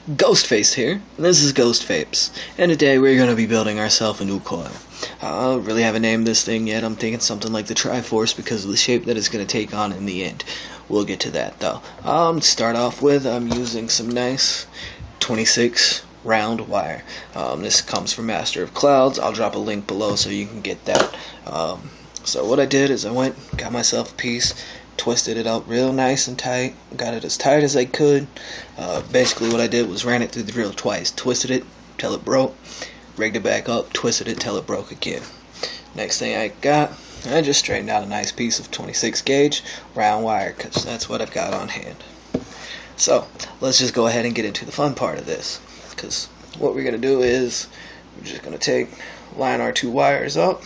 Ghostface here, and this is Ghost Vapes, and today we're going to be building ourselves a new coil. I don't really haven't named this thing yet. I'm thinking something like the Triforce because of the shape that it's going to take on in the end. We'll get to that though. To start off with, I'm using some nice 26 round wire. This comes from Master of Clouds. I'll drop a link below so you can get that. So what I did is I got myself a piece, twisted it up real nice and tight, got it as tight as I could. Basically what I did was ran it through the drill twice, twisted it till it broke, rigged it back up, twisted it till it broke again. Next thing I just straightened out a nice piece of 26 gauge round wire because that's what I've got on hand. So let's just go ahead and get into the fun part of this, because what we're going to do is we're just going to line our two wires up.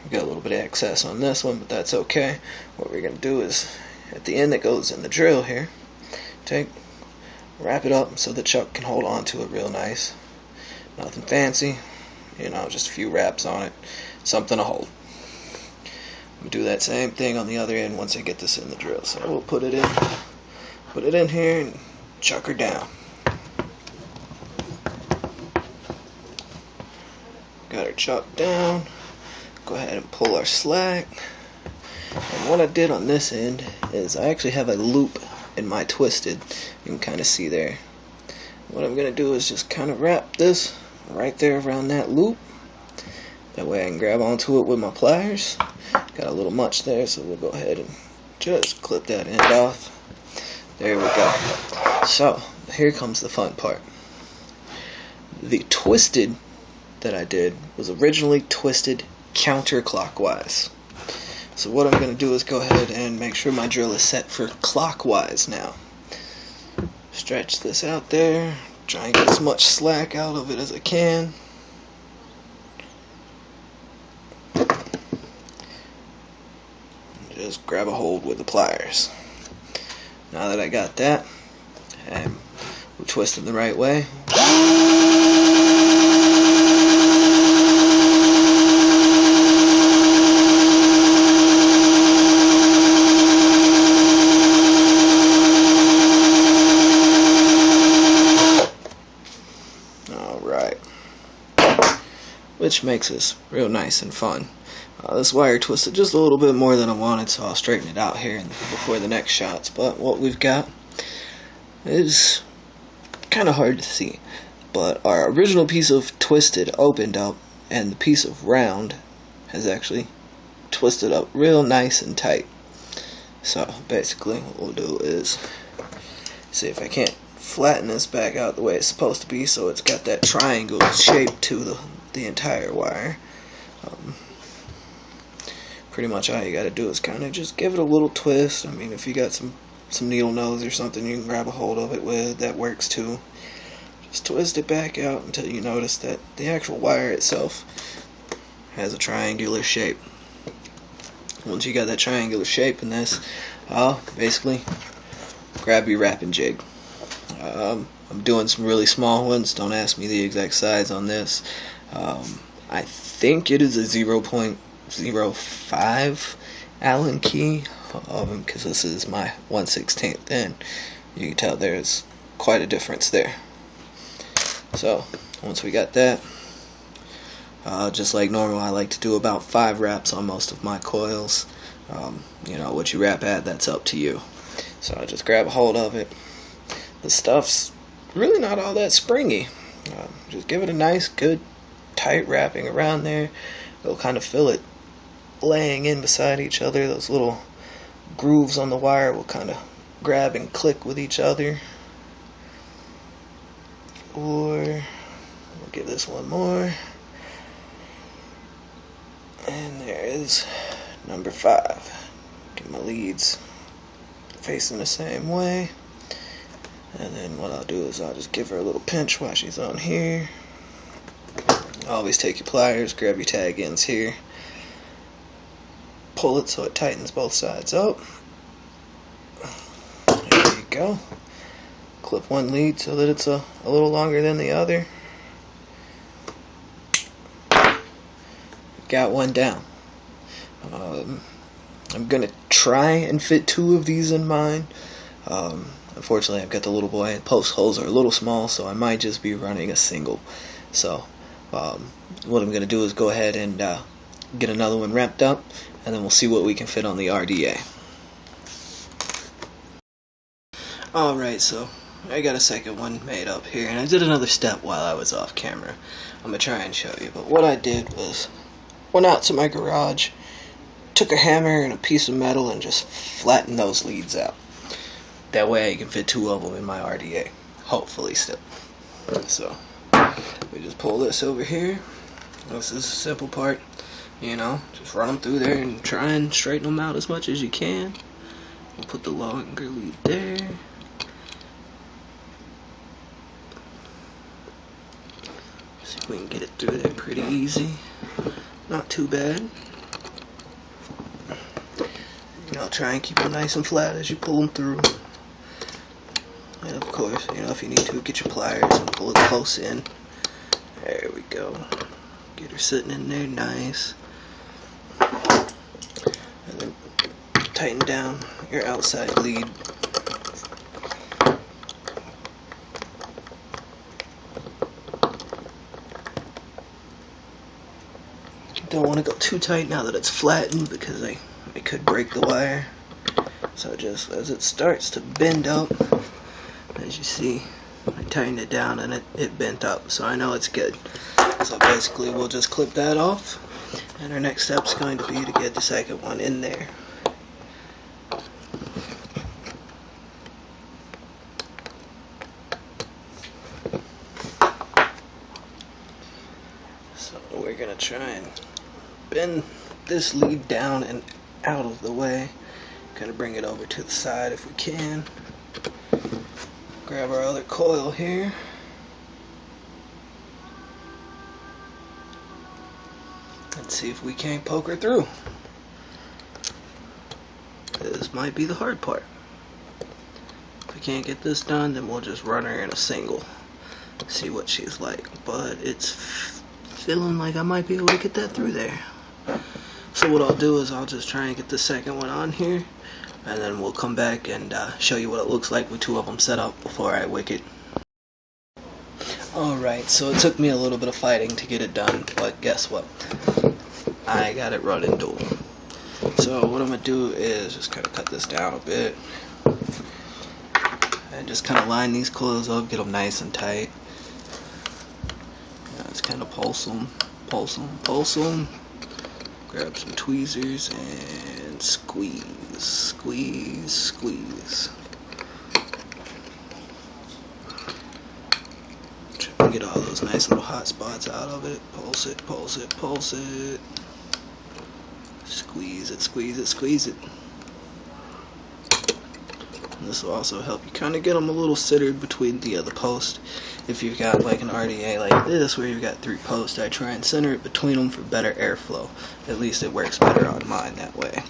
We've got a little bit of excess on this one, but that's okay. What we're going to do is, at the end that goes in the drill here, wrap it up so the chuck can hold on to it real nice. Nothing fancy, just a few wraps on it, something to hold. We'll do that same thing on the other end once I get this in the drill. So we'll put it in here and chuck her down. Got her chucked down. Go ahead and pull our slack. And what I did on this end is I actually have a loop in my twisted. You can kind of see there. What I'm going to do is just kind of wrap this right there around that loop. That way I can grab onto it with my pliers. Got a little much there, so we'll go ahead and just clip that end off. There we go. So here comes the fun part. The twisted that I did was originally twisted counterclockwise. So what I'm going to do is go ahead and make sure my drill is set for clockwise now. Stretch this out there, try and get as much slack out of it as I can. Just grab a hold with the pliers. Now that I got that, and we're twisting the right way. Alright. Which makes this real nice and fun. This wire twisted just a little bit more than I wanted, so I'll straighten it out here before the next shots. But what we've got is kind of hard to see. But our original piece of twisted opened up, and the piece of round has actually twisted up real nice and tight. So basically what we'll do is see if I can't flatten this back out the way it's supposed to be so it's got that triangle shape to the entire wire. Pretty much all you gotta do is kind of just give it a little twist. I mean, if you got some needle nose or something you can grab a hold of it with, that works too. Just twist it back out until you notice that the actual wire itself has a triangular shape. Once you got that triangular shape in this, basically grab your wrapping jig. I'm doing some really small ones. Don't ask me the exact size on this. I think it is a 0.05 Allen key, because this is my 1/16, and you can tell there's quite a difference there. So once we got that, just like normal, I like to do about 5 wraps on most of my coils. What you wrap at, that's up to you. So I just grab a hold of it. The stuff's really not all that springy. Just give it a nice, good, tight wrapping around there. It'll kind of feel it laying in beside each other. Those little grooves on the wire will kind of grab and click with each other. Or we'll give this one more. And there is number 5. Get my leads facing the same way. And then what I'll do is I'll just give her a little pinch while she's on here. Always take your pliers, grab your tag ends here. Pull it so it tightens both sides up. There you go. Clip one lead so that it's a little longer than the other. Got one down. I'm going to try and fit 2 of these in mine. Unfortunately, I've got the little boy. Post holes are a little small, so I might just be running a single. So what I'm going to do is go ahead and get another one wrapped up, and then we'll see what we can fit on the RDA. Alright, so I got a second one made up here, and I did another step while I was off camera. I'm going to try and show you, but what I did was went out to my garage, took a hammer and a piece of metal and just flattened those leads out. That way I can fit 2 of them in my RDA, hopefully still. So we just pull this over here. This is a simple part, you know, just run them through there and try and straighten them out as much as you can. We'll put the longer lead there. See if we can get it through there pretty easy. Not too bad. You know, try and keep them nice and flat as you pull them through. And of course, you know, if you need to, get your pliers and pull it close in. There we go. Get her sitting in there nice. And then tighten down your outside lead. Don't want to go too tight now that it's flattened because I could break the wire. So just as it starts to bend up, as you see, I tightened it down and it bent up, so I know it's good. So basically we'll just clip that off, and our next step is going to be to get the second one in there. So we're going to try and bend this lead down and out of the way. Kind of bring it over to the side if we can. Grab our other coil here. And see if we can't poke her through. This might be the hard part. If we can't get this done, then we'll just run her in a single. See what she's like. But it's feeling like I might be able to get that through there. So what I'll do is I'll just try and get the second one on here, and then we'll come back and show you what it looks like with 2 of them set up before I wick it. Alright, so it took me a little bit of fighting to get it done, but guess what? I got it running dual. So what I'm going to do is just kind of cut this down a bit, and just kind of line these coils up, get them nice and tight. Just kind of pulse them, pulse them, pulse them. Grab some tweezers and squeeze, squeeze, squeeze. Try and get all those nice little hot spots out of it. Pulse it, pulse it, pulse it. Squeeze it, squeeze it, squeeze it. And this will also help you kind of get them a little centered between the other post. If you've got like an RDA like this where you've got 3 posts, I try and center it between them for better airflow. At least it works better on mine that way.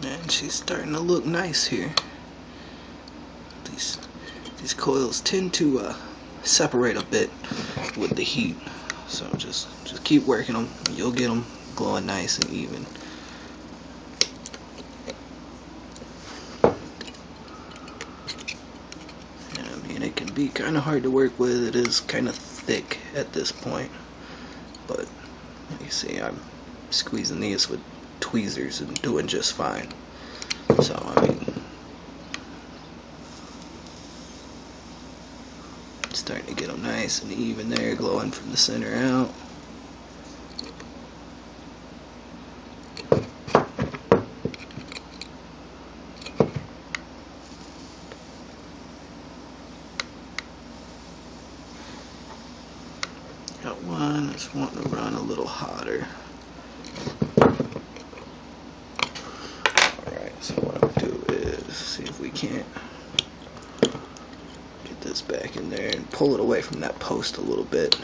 And she's starting to look nice here. These coils tend to separate a bit with the heat, so just keep working them. You'll get them glowing nice and even. And I mean, it can be kind of hard to work with. It is kind of thick at this point, but you see, I'm squeezing these with tweezers and doing just fine. So I mean, starting to get them nice and even there, glowing from the center out. Got one that's wanting to run a little hotter. Alright, so what I'll do is see if we can't get this back in there and pull it away from that post a little bit.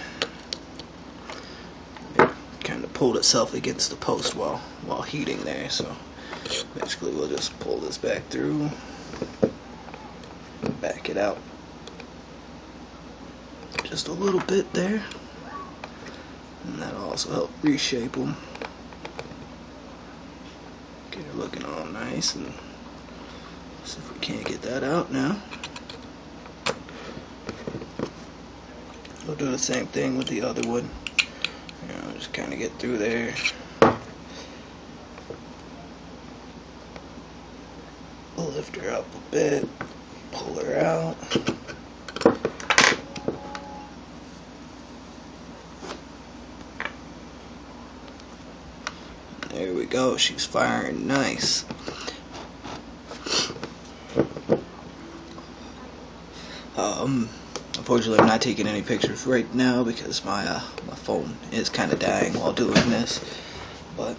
Kind of pulled itself against the post while heating there. So basically we'll just pull this back through, back it out just a little bit there, and that'll also help reshape them, get it looking all nice. And see if we can't get that out now. We'll do the same thing with the other one. Just kind of get through there. We'll lift her up a bit, pull her out. There we go, she's firing nice. Unfortunately, I'm not taking any pictures right now because my phone is kind of dying while doing this. But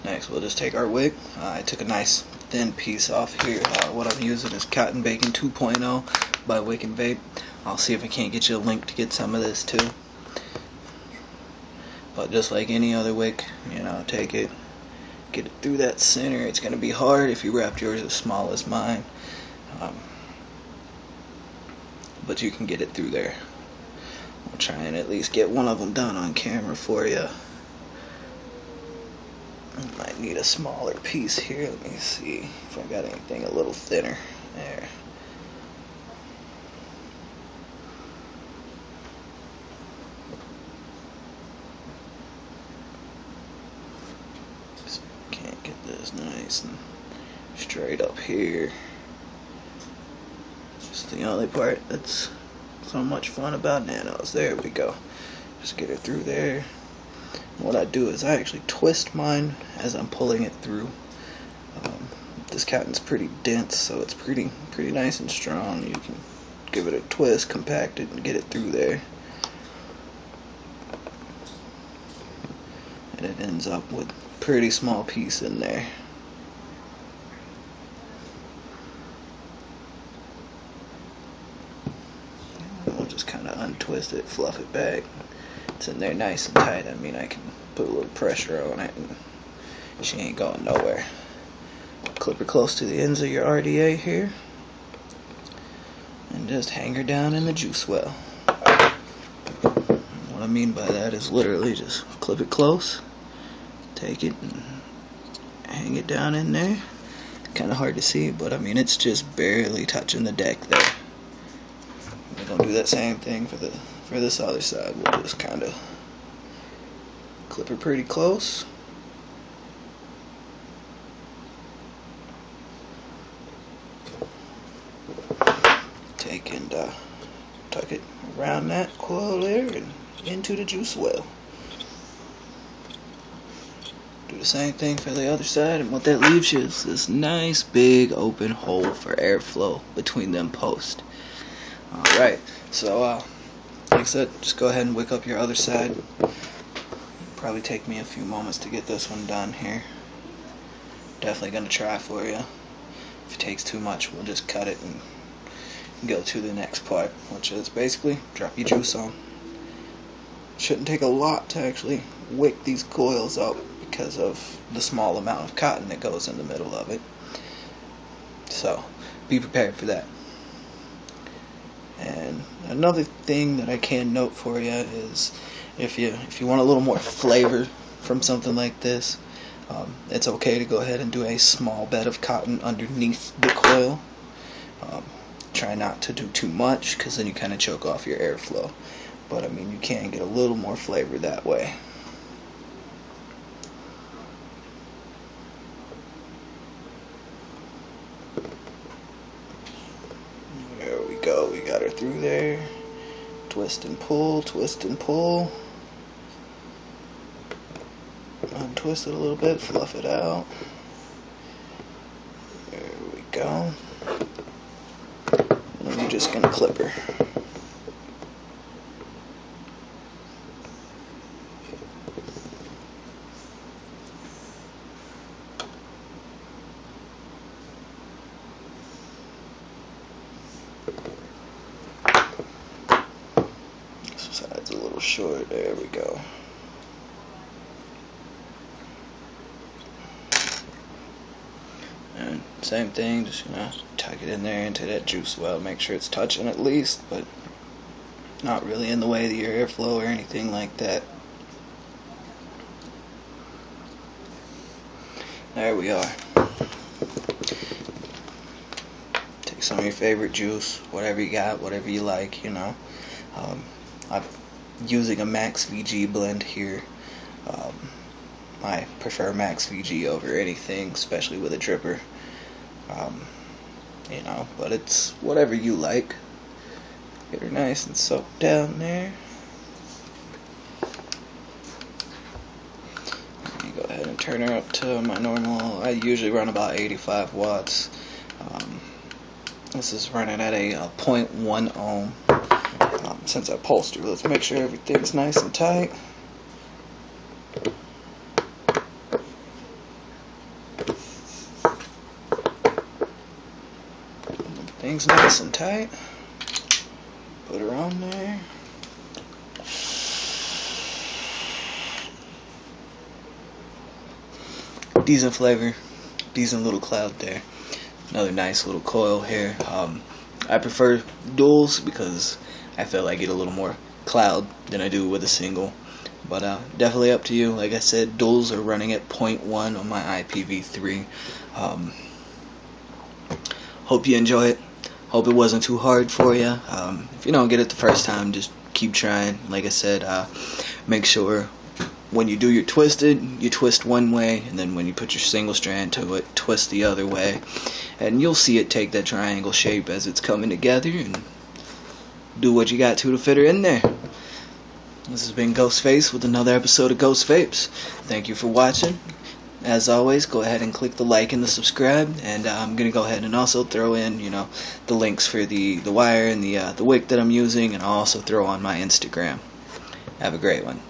next, we'll just take our wick. I took a nice thin piece off here. What I'm using is Cotton Bacon 2.0 by Wicking Vape. I'll see if I can't get you a link to get some of this too. But just like any other wick, take it, get it through that center. It's going to be hard if you wrapped yours as small as mine. But you can get it through there. I'll try and at least get one of them done on camera for you. I might need a smaller piece here. Let me see if I got anything a little thinner. There. Just can't get this nice and straight up here. The only part that's so much fun about nanos. There we go. Just get it through there. What I do is I actually twist mine as I'm pulling it through. This cotton's pretty dense, so it's pretty nice and strong. You can give it a twist, compact it, and get it through there. And it ends up with a pretty small piece in there. Just kind of untwist it, fluff it back. It's in there nice and tight. I mean, I can put a little pressure on it and she ain't going nowhere. Clip her close to the ends of your RDA here and just hang her down in the juice well. What I mean by that is literally just clip it close, take it and hang it down in there. Kind of hard to see, but I mean, it's just barely touching the deck there. We're gonna do that same thing for this other side. We'll just kind of clip her pretty close. Take and tuck it around that coil there and into the juice well. Do the same thing for the other side, and what that leaves you is this nice big open hole for airflow between them posts. Alright, so like I said, just go ahead and wick up your other side. It'll probably take me a few moments to get this one done here. Definitely going to try for you. If it takes too much, we'll just cut it and go to the next part, which is basically drop your juice on. Shouldn't take a lot to actually wick these coils up because of the small amount of cotton that goes in the middle of it. So be prepared for that. And another thing that I can note for you is if you want a little more flavor from something like this, it's okay to go ahead and do a small bed of cotton underneath the coil. Try not to do too much because then you kind of choke off your airflow. But I mean, you can get a little more flavor that way. There we go, we got her through there. Twist and pull, twist and pull. Untwist it a little bit, fluff it out. There we go. And then you're just going to clip her. This side's a little short. There we go. Same thing, just tuck it in there into that juice well. Make sure it's touching at least, but not really in the way of your airflow or anything like that. There we are. Take some of your favorite juice, whatever you got, whatever you like, I'm using a Max VG blend here. I prefer Max VG over anything, especially with a dripper. But it's whatever you like. Get her nice and soaked down there. Let me go ahead and turn her up to my normal. I usually run about 85 watts. This is running at a 0.1 ohm. Since I pulsed her, let's make sure everything's nice and tight. Everything's nice and tight. Put her on there. Decent flavor, decent little cloud there. Another nice little coil here. I prefer duals because I feel I get a little more cloud than I do with a single. But definitely up to you. Like I said, duals are running at 0.1 on my IPv3. Hope you enjoy it. Hope it wasn't too hard for you. If you don't get it the first time, just keep trying. Like I said, make sure when you do your twisted, you twist one way, and then when you put your single strand to it, twist the other way, and you'll see it take that triangle shape as it's coming together, and do what you got to fit her in there. This has been Gh05t with another episode of Gh05t Vapes. Thank you for watching. As always, go ahead and click the like and the subscribe, and I'm going to go ahead and also throw in, the links for the wire and the wick that I'm using, and I'll also throw on my Instagram. Have a great one.